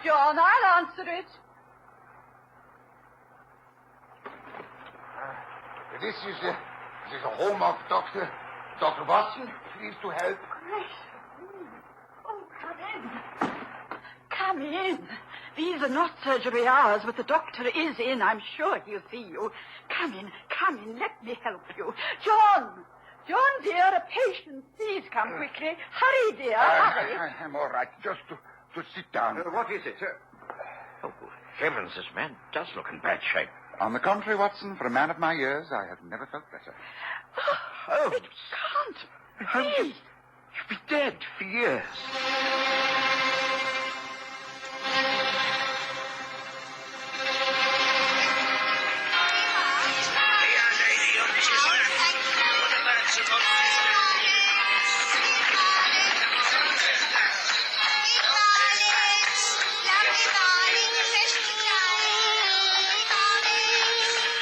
John. I'll answer it. This is the home of Dr. Watson. Please to help. Oh, come in. Come in. These are not surgery hours, but the doctor is in. I'm sure he'll see you. Come in. Let me help you. John, dear, a patient. Please come quickly. Hurry, dear. Hurry. I'm all right. Just to sit down. What is it? Oh, heavens, this man does look in bad shape. On the contrary, Watson, for a man of my years, I have never felt better. Holmes. It can't Holmes, be. you've been dead for years.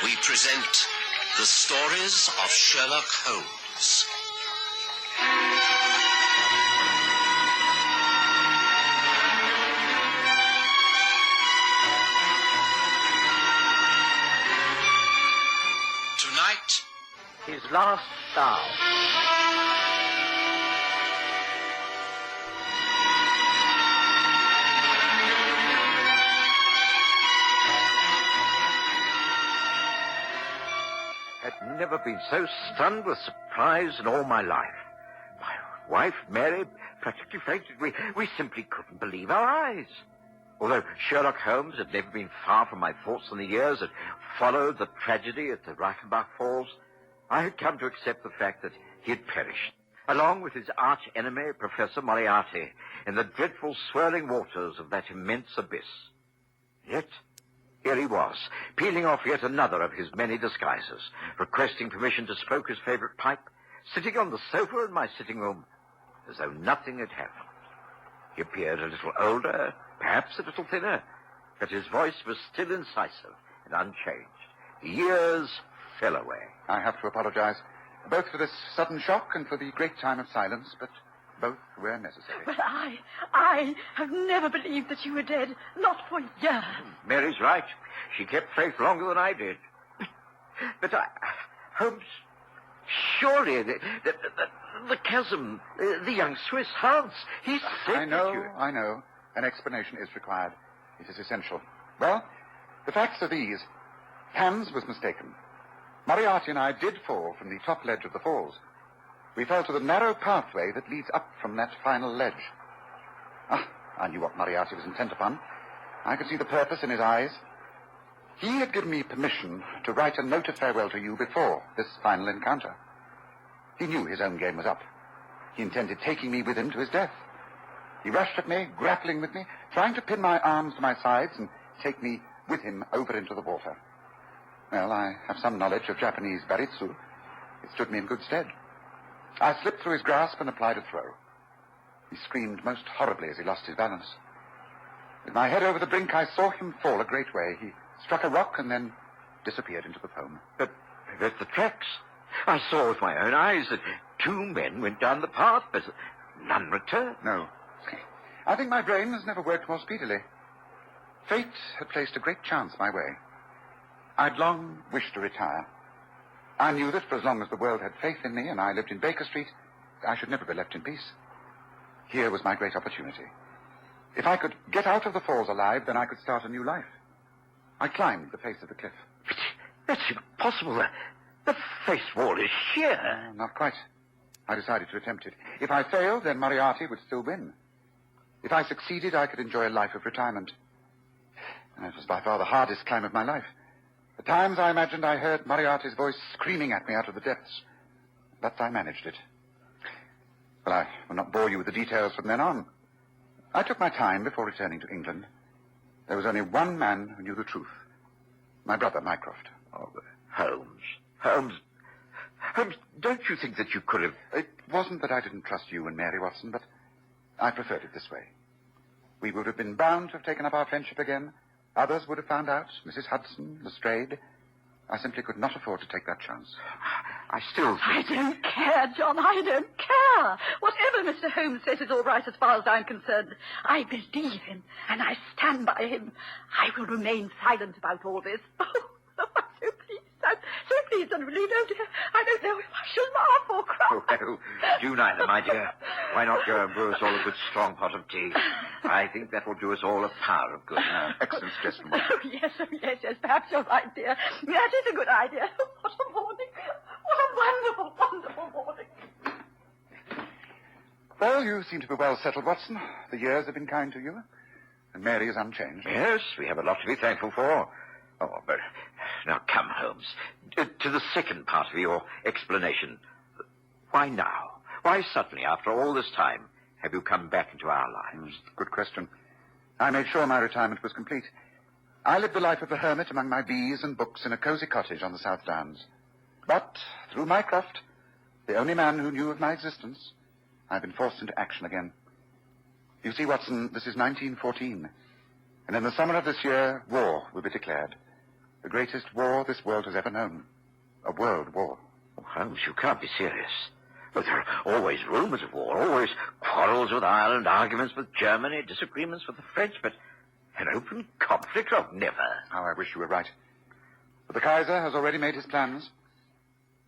We present the stories of Sherlock Holmes. Tonight, His last star. I'd never been so stunned with surprise in all my life. My wife, Mary, practically fainted. We simply couldn't believe our eyes. Although Sherlock Holmes had never been far from my thoughts in the years that followed the tragedy at the Reichenbach Falls, I had come to accept the fact that he had perished, along with his arch-enemy, Professor Moriarty, in the dreadful swirling waters of that immense abyss. Yet, here he was, peeling off yet another of his many disguises, requesting permission to smoke his favorite pipe, sitting on the sofa in my sitting room, as though nothing had happened. He appeared a little older, perhaps a little thinner, but his voice was still incisive and unchanged. The years fell away. I have to apologize, both for this sudden shock and for the great time of silence, but both were necessary. But I have never believed that you were dead. Not for years. Mary's right. She kept faith longer than I did. But Holmes, surely the chasm, the young Swiss, Hans, he's saved I know. An explanation is required. It is essential. Well, the facts are these. Hans was mistaken. Moriarty and I did fall from the top ledge of the falls. We fell to the narrow pathway that leads up from that final ledge. I knew what Moriarty was intent upon. I could see the purpose in his eyes. He had given me permission to write a note of farewell to you before this final encounter. He knew his own game was up. He intended taking me with him to his death. He rushed at me, grappling with me, trying to pin my arms to my sides and take me with him over into the water. Well, I have some knowledge of Japanese baritsu. It stood me in good stead. I slipped through his grasp and applied a throw. He screamed most horribly as he lost his balance. With my head over the brink, I saw him fall a great way. He struck a rock and then disappeared into the foam. But the tracks. I saw with my own eyes that two men went down the path, but none returned. No. I think my brain has never worked more speedily. Fate had placed a great chance my way. I'd long wished to retire. I knew that for as long as the world had faith in me and I lived in Baker Street, I should never be left in peace. Here was my great opportunity. If I could get out of the falls alive, then I could start a new life. I climbed the face of the cliff. That's impossible. The face wall is sheer. Not quite. I decided to attempt it. If I failed, then Moriarty would still win. If I succeeded, I could enjoy a life of retirement. And it was by far the hardest climb of my life. At times I imagined I heard Moriarty's voice screaming at me out of the depths. But I managed it. Well, I will not bore you with the details from then on. I took my time before returning to England. There was only one man who knew the truth. My brother, Mycroft. Oh, Holmes, don't you think that you could have... It wasn't that I didn't trust you and Mary, Watson, but I preferred it this way. We would have been bound to have taken up our friendship again. Others would have found out, Mrs. Hudson, Lestrade. I simply could not afford to take that chance. I still think... I don't care, John. I don't care. Whatever Mr. Holmes says is all right as far as I'm concerned. I believe him, and I stand by him. I will remain silent about all this. Oh, I'm so pleased. I'm so pleased and relieved. Oh, dear. I don't know if I shall laugh or cry. Oh, do neither, my dear. Why not go and brew us all a good strong pot of tea? I think that will do us all a power of good. Excellent suggestion. Oh, yes, perhaps you're right, dear. That is a good idea. What a morning. What a wonderful, wonderful morning. Well, you seem to be well settled, Watson. The years have been kind to you, and Mary is unchanged. Yes, we have a lot to be thankful for. Oh, but now come, Holmes, to the second part of your explanation. Why now? Why suddenly, after all this time, have you come back into our lives? Good question. I made sure my retirement was complete. I lived the life of a hermit among my bees and books in a cosy cottage on the South Downs. But, through Mycroft, the only man who knew of my existence, I've been forced into action again. You see, Watson, this is 1914. And in the summer of this year, war will be declared. The greatest war this world has ever known. A world war. Oh, Holmes, you can't be serious. Well, there are always rumors of war, always quarrels with Ireland, arguments with Germany, disagreements with the French, but an open conflict? Oh, never. How I wish you were right. But the Kaiser has already made his plans.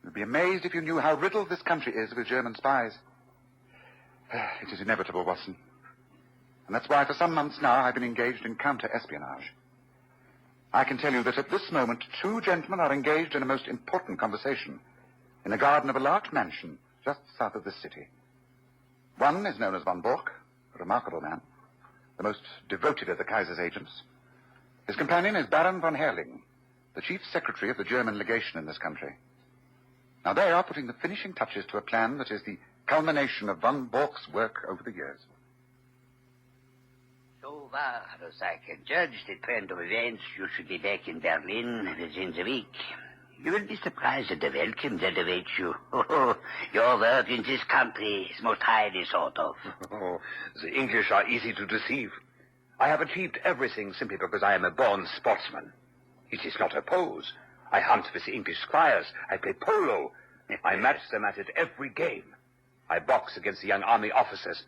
You'd be amazed if you knew how riddled this country is with German spies. It is inevitable, Watson. And that's why for some months now I've been engaged in counter-espionage. I can tell you that at this moment 2 gentlemen are engaged in a most important conversation in the garden of a large mansion just south of this city. One is known as von Bork, a remarkable man, the most devoted of the Kaiser's agents. His companion is Baron von Herrling, the chief secretary of the German legation in this country. Now, they are putting the finishing touches to a plan that is the culmination of von Bork's work over the years. So far as I can judge the trend of events, you should be back in Berlin within the week. You will be surprised at the welcome that awaits you. Oh, your work in this country is most highly thought of. Oh, the English are easy to deceive. I have achieved everything simply because I am a born sportsman. It is not a pose. I hunt with the English squires. I play polo. I match them at it every game. I box against the young army officers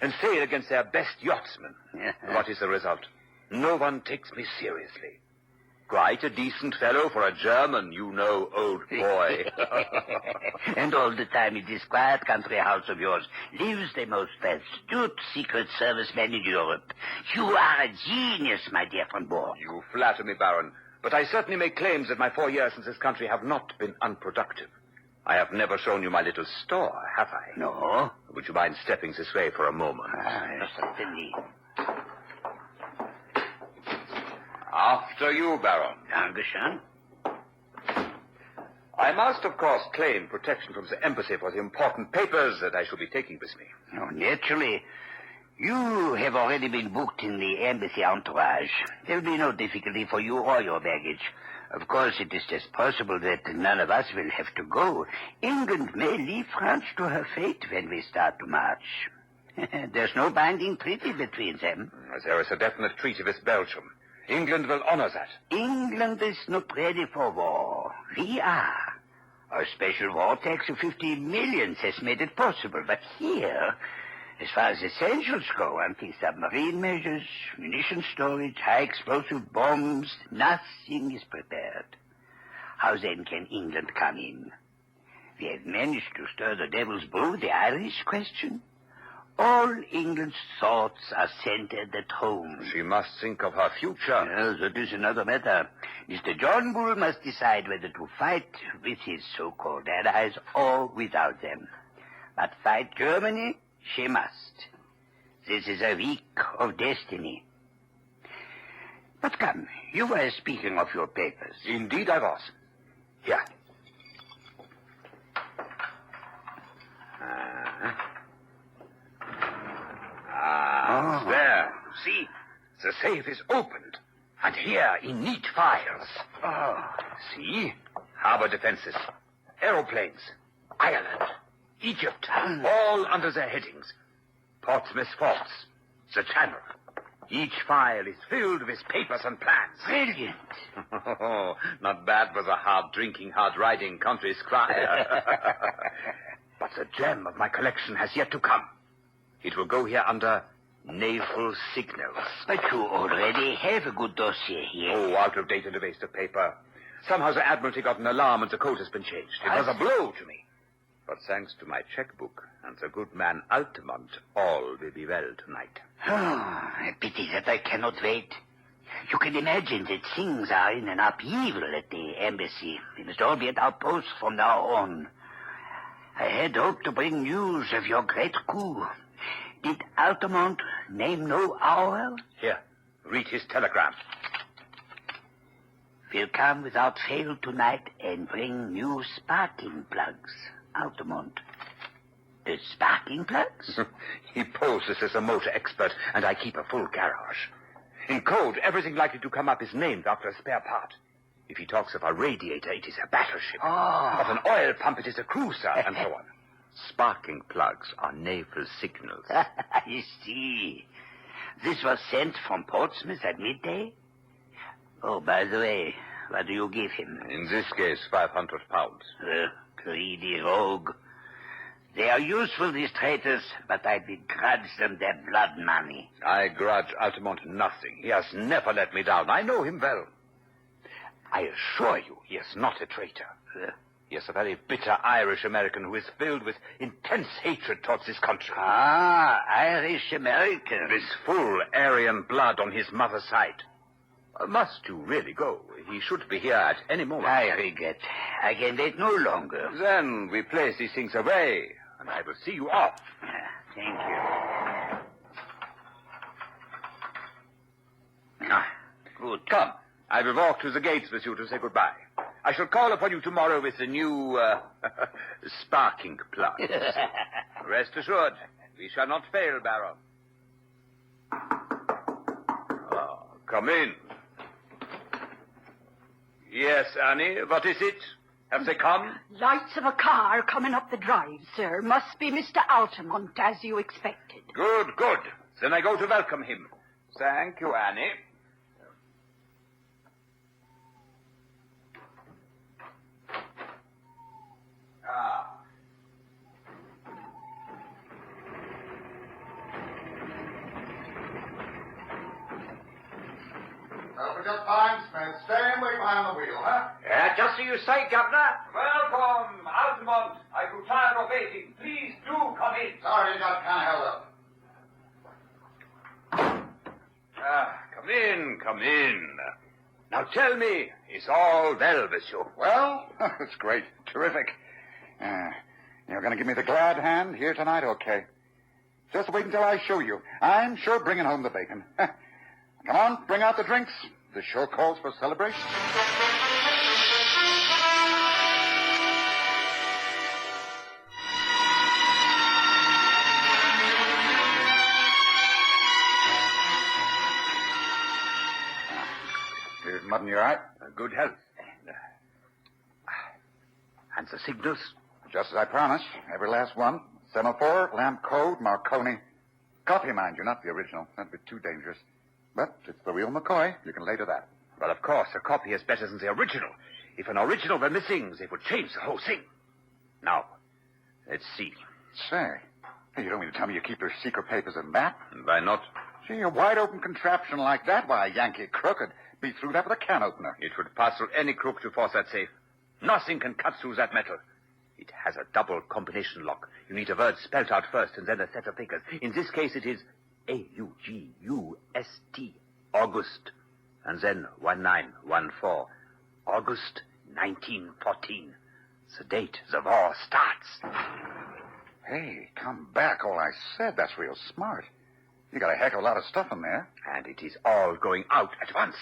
and sail against their best yachtsmen. What is the result? No one takes me seriously. Quite a decent fellow for a German, you know, old boy. And all the time in this quiet country house of yours lives the most astute Secret Service man in Europe. You are a genius, my dear von Bork. You flatter me, Baron, but I certainly make claims that my 4 years in this country have not been unproductive. I have never shown you my little store, have I? No. Would you mind stepping this way for a moment? Certainly. After you, Baron. Dankeschön. I must, of course, claim protection from the embassy for the important papers that I shall be taking with me. Oh, naturally. You have already been booked in the embassy entourage. There will be no difficulty for you or your baggage. Of course, it is just possible that none of us will have to go. England may leave France to her fate when we start to march. There's no binding treaty between them. There is a definite treaty with Belgium. England will honor that. England is not ready for war. We are. Our special war tax of 50 millions has made it possible. But here, as far as essentials go, anti-submarine measures, munition storage, high-explosive bombs, nothing is prepared. How then can England come in? We have managed to stir the devil's brew, the Irish question. All England's thoughts are centered at home. She must think of her future. Yes, that is another matter. Mr. John Bull must decide whether to fight with his so-called allies or without them. But fight Germany, she must. This is a week of destiny. But come, you were speaking of your papers. Indeed I was. Here. There. See, the safe is opened. And here, in neat files. See? Harbor defenses, aeroplanes, Ireland, Egypt, all under their headings. Portsmouth forts, the Channel. Each file is filled with papers and plans. Brilliant. Oh, not bad for the hard-drinking, hard-riding country squire. But the gem of my collection has yet to come. It will go here under naval signals. But you already have a good dossier here. Oh, out of date and a waste of paper. Somehow the Admiralty got an alarm and the code has been changed. It was a blow to me. But thanks to my checkbook and the good man Altamont, all will be well tonight. Oh, a pity that I cannot wait. You can imagine that things are in an upheaval at the embassy. We must all be at our posts from now on. I had hoped to bring news of your great coup. Did Altamont name no hour? Here, read his telegram. Will come without fail tonight and bring new sparking plugs. Altamont. The sparking plugs? He poses as a motor expert, and I keep a full garage. In code, everything likely to come up is named after a spare part. If he talks of a radiator, it is a battleship. Oh. Of an oil pump, it is a cruiser, and so on. Sparking plugs are naval signals. I see. This was sent from Portsmouth at midday? Oh, by the way, what do you give him? In this case, £500. Greedy rogue. They are useful, these traitors, but I begrudge them their blood money. I grudge Altamont nothing. He has never let me down. I know him well. I assure you, he is not a traitor. He is a very bitter Irish-American who is filled with intense hatred towards his country. Ah, Irish-American. With full Aryan blood on his mother's side. Must you really go? He should be here at any moment. I regret. I can wait no longer. Then we place these things away, and I will see you off. Thank you. Good. Come, I will walk to the gates with you to say goodbye. I shall call upon you tomorrow with the new, sparking plugs. Rest assured, we shall not fail, Baron. Oh, come in. Yes, Annie, what is it? Have they come? Lights of a car coming up the drive, sir. Must be Mr. Altamont, as you expected. Good, good. Then I go to welcome him. Thank you, Annie. Just fine, Smith. Staying way behind the wheel, huh? Just so you say, Governor. Welcome, Altamont. I grew tired of waiting. Please do come in. Sorry, got kind of held up. Come in. Now tell me, is all well with you? Well, it's great. Terrific. You're going to give me the glad hand here tonight? Okay. Just wait until I show you. I'm sure bringing home the bacon. Come on, bring out the drinks. This sure calls for celebration. Here's mutton, you all right? Good health. And the signals? Just as I promised. Every last one. Semaphore, lamp code, Marconi. Copy, mind you, not the original. That'd be too dangerous. But it's the real McCoy. You can lay to that. Well, of course, a copy is better than the original. If an original were missing, it would change the whole thing. Now, let's see. Say, hey, you don't mean to tell me you keep your secret papers in that? Why not? Gee, a wide-open contraption like that, why, a Yankee crook could be through that with a can opener. It would pass through any crook to force that safe. Nothing can cut through that metal. It has a double combination lock. You need a word spelled out first and then a set of figures. In this case, it is A-U-G-U-S-T, August, and then 1914, August 1914. The date the war starts. Hey, come back, all I said. That's real smart. You got a heck of a lot of stuff in there. And it is all going out at once.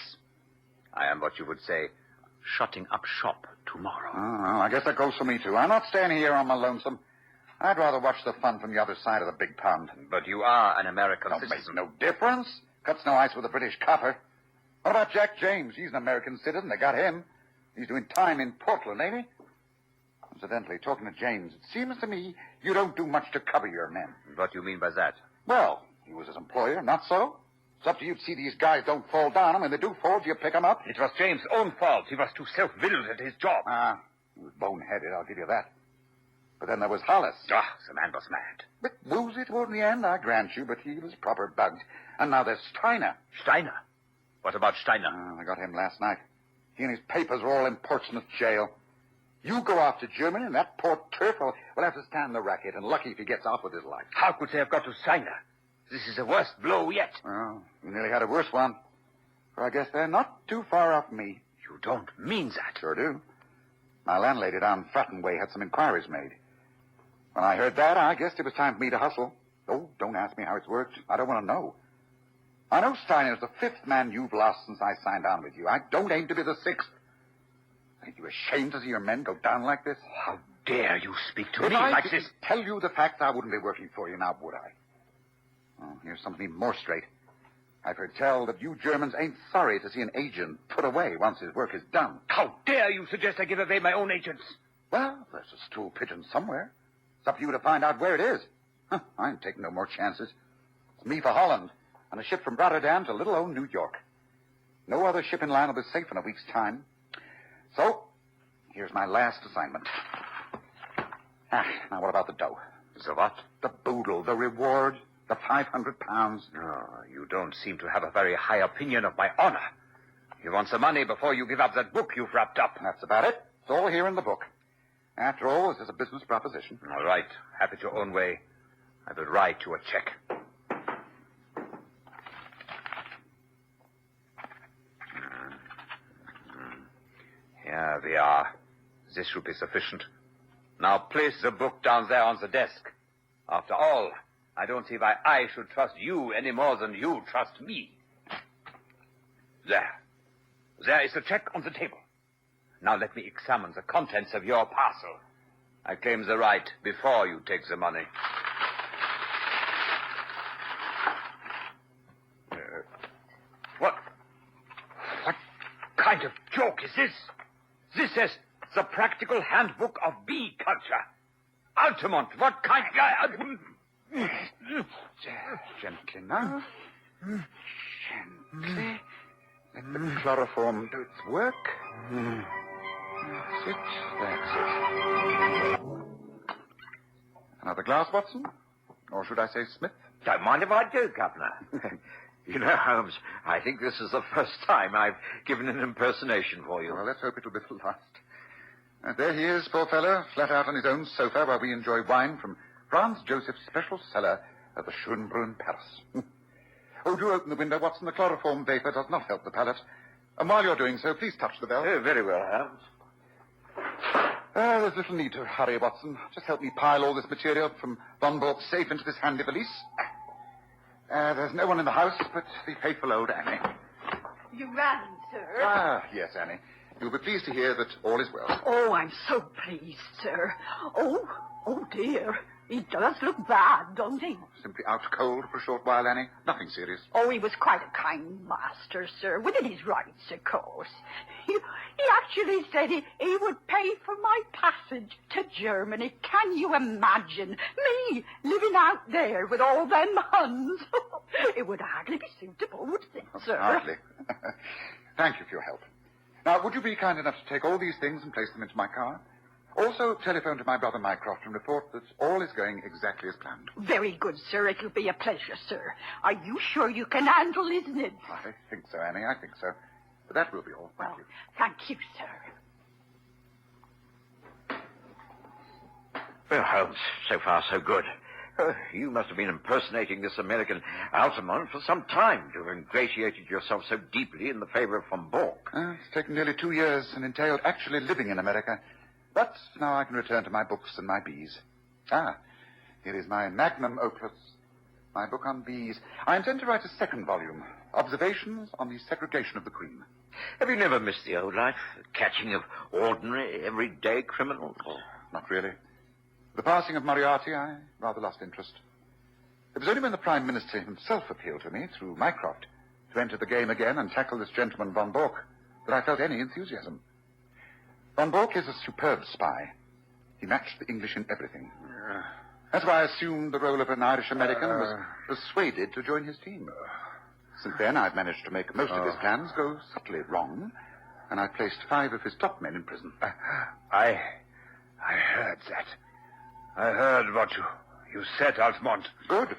I am what you would say, shutting up shop tomorrow. Oh, I guess that goes for me, too. I'm not staying here on my lonesome. I'd rather watch the fun from the other side of the big pond. But you are an American Don't make citizen. no difference. Cuts no ice with a British copper. What about Jack James? He's an American citizen. They got him. He's doing time in Portland, ain't he? Incidentally, talking to James, it seems to me you don't do much to cover your men. What do you mean by that? Well, he was his employer, not so? It's up to you to see these guys don't fall down, and when they do fall, do you pick them up? It was James' own fault. He was too self-willed at his job. He was boneheaded, I'll give you that. But then there was Hollis. The man was mad. But woozy toward the end, I grant you, but he was proper bugged. And now there's Steiner. Steiner? What about Steiner? I got him last night. He and his papers are all in Portsmouth jail. You go off to Germany, and that poor turf will have to stand the racket, and lucky if he gets off with his life. How could they have got to Steiner? This is the worst blow yet. Well, we nearly had a worse one. For I guess they're not too far off me. You don't mean that. Sure do. My landlady down Fratton Way had some inquiries made. When I heard that, I guessed it was time for me to hustle. Oh, don't ask me how it's worked. I don't want to know. I know Steiner's the 5th man you've lost since I signed on with you. I don't aim to be the 6th. Ain't you ashamed to see your men go down like this? How dare you speak to If me I like didn't this? tell you the facts, I wouldn't be working for you now, would I? Oh, here's something even more straight. I've heard tell that you Germans ain't sorry to see an agent put away once his work is done. How dare you suggest I give away my own agents? Well, there's a stool pigeon somewhere. It's up to you to find out where it is. I ain't taking no more chances. It's me for Holland, on a ship from Rotterdam to little old New York. No other ship in line will be safe in a week's time. So, here's my last assignment. Now what about the dough? The what? The boodle, the reward, the 500 pounds. Oh, you don't seem to have a very high opinion of my honor. You want some money before you give up that book you've wrapped up. That's about it. It's all here in the book. After all, this is a business proposition. All right. Have it your own way. I will write you a check. Here we are. This should be sufficient. Now place the book down there on the desk. After all, I don't see why I should trust you any more than you trust me. There. There is the check on the table. Now let me examine the contents of your parcel. I claim the right before you take the money. What kind of joke is this? This says the Practical Handbook of Bee Culture. Altamont, what kind of... Gently now. Gently. Let the chloroform do its work. That's it. That's it. Another glass, Watson? Or should I say Smith? Don't mind if I do, Governor. You know, Holmes, I think this is the first time I've given an impersonation for you. Well, let's hope it'll be the last. And there he is, poor fellow, flat out on his own sofa while we enjoy wine from Franz Joseph's special cellar at the Schönbrunn Palace. Oh, do open the window, Watson. The chloroform vapor does not help the palate. And while you're doing so, please touch the bell. Oh, very well, Holmes. There's little need to hurry, Watson. Just help me pile all this material from Von Bork's safe into this handy valise. There's no one in the house but the faithful old Annie. You ran, sir. Yes, Annie. You'll be pleased to hear that all is well. Oh, I'm so pleased, sir. Oh, dear. He does look bad, doesn't he? Simply out cold for a short while, Annie. Nothing serious. Oh, he was quite a kind master, sir, within his rights, of course. He actually said he would pay for my passage to Germany. Can you imagine me living out there with all them Huns? It would hardly be suitable, would it, sir? Hardly. Thank you for your help. Now, would you be kind enough to take all these things and place them into my car? Also, telephone to my brother Mycroft and report that all is going exactly as planned. Very good, sir. It'll be a pleasure, sir. Are you sure you can handle his nibs? I think so, Annie. I think so. But that will be all. Thank you. Thank you, sir. Well, Holmes, so far so good. You must have been impersonating this American Altamont for some time to have ingratiated yourself so deeply in the favor of von Bork. It's taken nearly 2 years and entailed actually living in America. But now I can return to my books and my bees. Here is my magnum opus, my book on bees. I intend to write a second volume, Observations on the Segregation of the Queen. Have you never missed the old life? The catching of ordinary, everyday criminals? Not really. The passing of Moriarty, I rather lost interest. It was only when the Prime Minister himself appealed to me, through Mycroft, to enter the game again and tackle this gentleman von Bork, that I felt any enthusiasm. Von Bork is a superb spy. He matched the English in everything. That's why I assumed the role of an Irish-American and was persuaded to join his team. Since then, I've managed to make most of his plans go subtly wrong, and I've placed 5 of his top men in prison. I heard that. I heard what you said, Altamont. Good.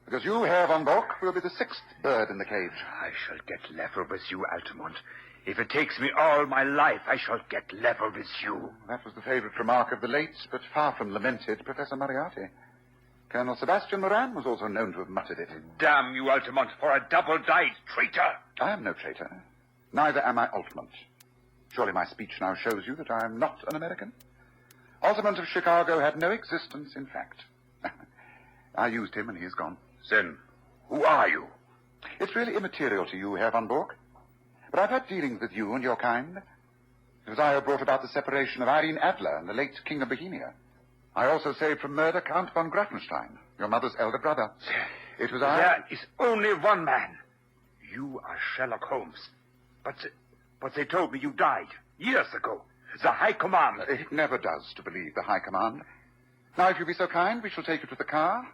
Because you, Herr von Bork, will be the 6th bird in the cage. I shall get level with you, Altamont. If it takes me all my life, I shall get level with you. That was the favorite remark of the late, but far from lamented, Professor Moriarty. Colonel Sebastian Moran was also known to have muttered it. Damn you, Altamont, for a double-dyed traitor. I am no traitor. Neither am I Altamont. Surely my speech now shows you that I am not an American. Altamont of Chicago had no existence, in fact. I used him and he is gone. Then, who are you? It's really immaterial to you, Herr von Bork. But I've had dealings with you and your kind. It was I who brought about the separation of Irene Adler and the late King of Bohemia. I also saved from murder Count von Grafenstein, your mother's elder brother. It was I... There is only one man. You are Sherlock Holmes. But they told me you died years ago. The High Command... It never does to believe the High Command. Now, if you'll be so kind, we shall take you to the car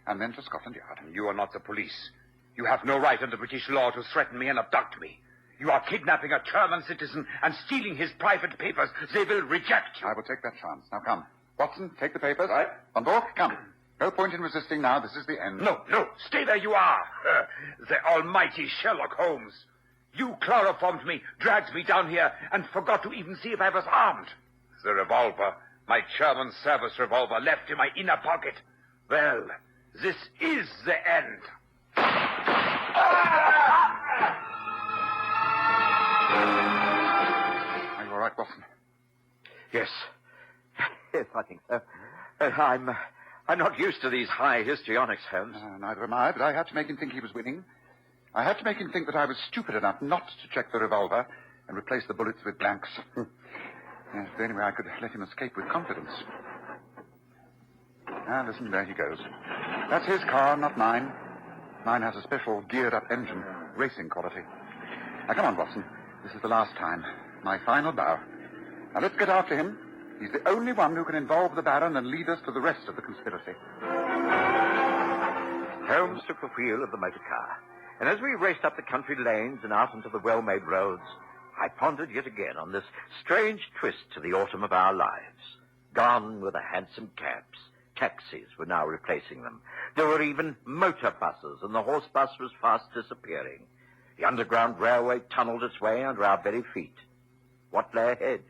and then to Scotland Yard. You are not the police. You have no right under British law to threaten me and abduct me. You are kidnapping a German citizen and stealing his private papers. They will reject you. I will take that chance. Now, come. Watson, take the papers. Right. Von Bork, come. No point in resisting now. This is the end. No. Stay where you are. The almighty Sherlock Holmes. You chloroformed me, dragged me down here, and forgot to even see if I was armed. The revolver, my German service revolver, left in my inner pocket. Well, this is the end. Are you all right, Watson? Yes. Yes, I think so. I'm not used to these high histrionics, Holmes. Neither am I, but I had to make him think he was winning. I had to make him think that I was stupid enough not to check the revolver and replace the bullets with blanks. Yes, but anyway, I could let him escape with confidence. Ah, listen, there he goes. That's his car, not mine. Mine has a special geared-up engine, racing quality. Now, come on, Watson. This is the last time. My final bow. Now, let's get after him. He's the only one who can involve the Baron and lead us to the rest of the conspiracy. Holmes took the wheel of the motor car, and as we raced up the country lanes and out into the well-made roads, I pondered yet again on this strange twist to the autumn of our lives. Gone were the hansom cabs. Taxis were now replacing them. There were even motor buses, and the horse bus was fast disappearing. The Underground Railway tunneled its way under our very feet. What lay ahead?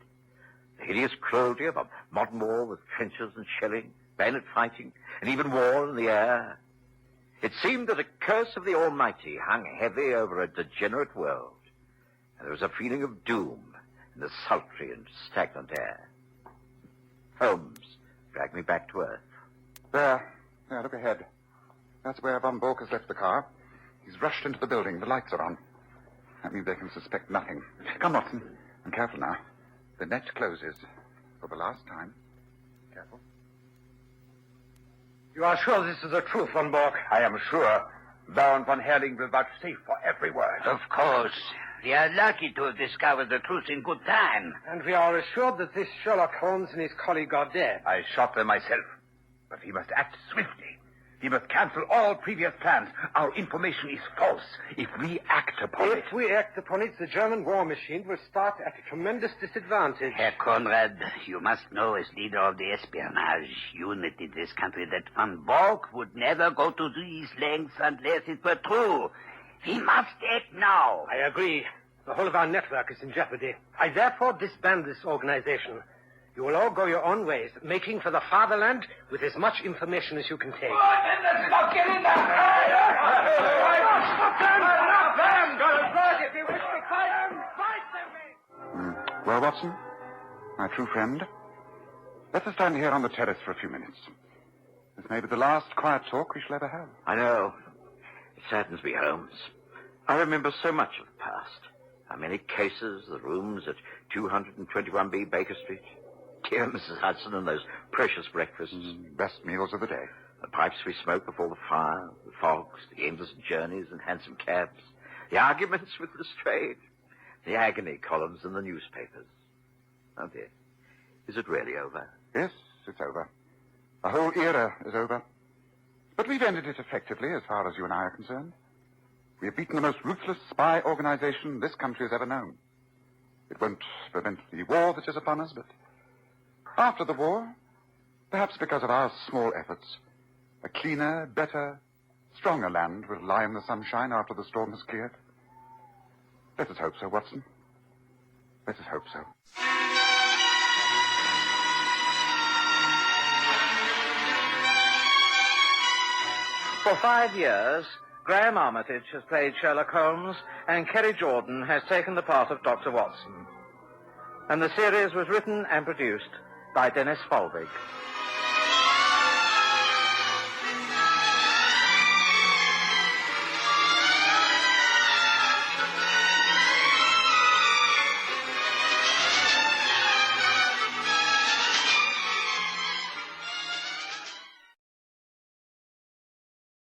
The hideous cruelty of a modern war with trenches and shelling, bayonet fighting, and even war in the air. It seemed that a curse of the Almighty hung heavy over a degenerate world, and there was a feeling of doom in the sultry and stagnant air. Holmes dragged me back to earth. There, look ahead. That's where Von Bork has left the car. He's rushed into the building. The lights are on. That means they can suspect nothing. Come, Watson. And careful now. The net closes for the last time. Careful. You are sure this is the truth, Von Bork? I am sure. Baron von Herling will vouchsafe for every word. Of course. We are lucky to have discovered the truth in good time. And we are assured that this Sherlock Holmes and his colleague are dead. I shot them myself. But we must act swiftly. We must cancel all previous plans. Our information is false. If we act upon it... If we act upon it, the German war machine will start at a tremendous disadvantage. Herr Conrad, you must know as leader of the espionage unit in this country that Von Bork would never go to these lengths unless it were true. We must act now. I agree. The whole of our network is in jeopardy. I therefore disband this organization. You will all go your own ways, making for the fatherland with as much information as you can take. Let's not get in there! Well, Watson, my true friend, let us stand here on the terrace for a few minutes. This may be the last quiet talk we shall ever have. I know. It saddens me, Holmes. I remember so much of the past. How many cases, the rooms at 221B Baker Street. Dear Mrs. Hudson and those precious breakfasts. Best meals of the day. The pipes we smoked before the fire, the fogs, the endless journeys in hansom cabs, the arguments with Lestrade, the agony columns in the newspapers. Oh, dear. Is it really over? Yes, it's over. The whole era is over. But we've ended it effectively as far as you and I are concerned. We have beaten the most ruthless spy organization this country has ever known. It won't prevent the war that is upon us, but after the war, perhaps because of our small efforts, a cleaner, better, stronger land will lie in the sunshine after the storm has cleared. Let us hope so, Watson. Let us hope so. For 5 years, Graham Armitage has played Sherlock Holmes, and Kerry Jordan has taken the part of Dr. Watson. And the series was written and produced by Dennis Folbig.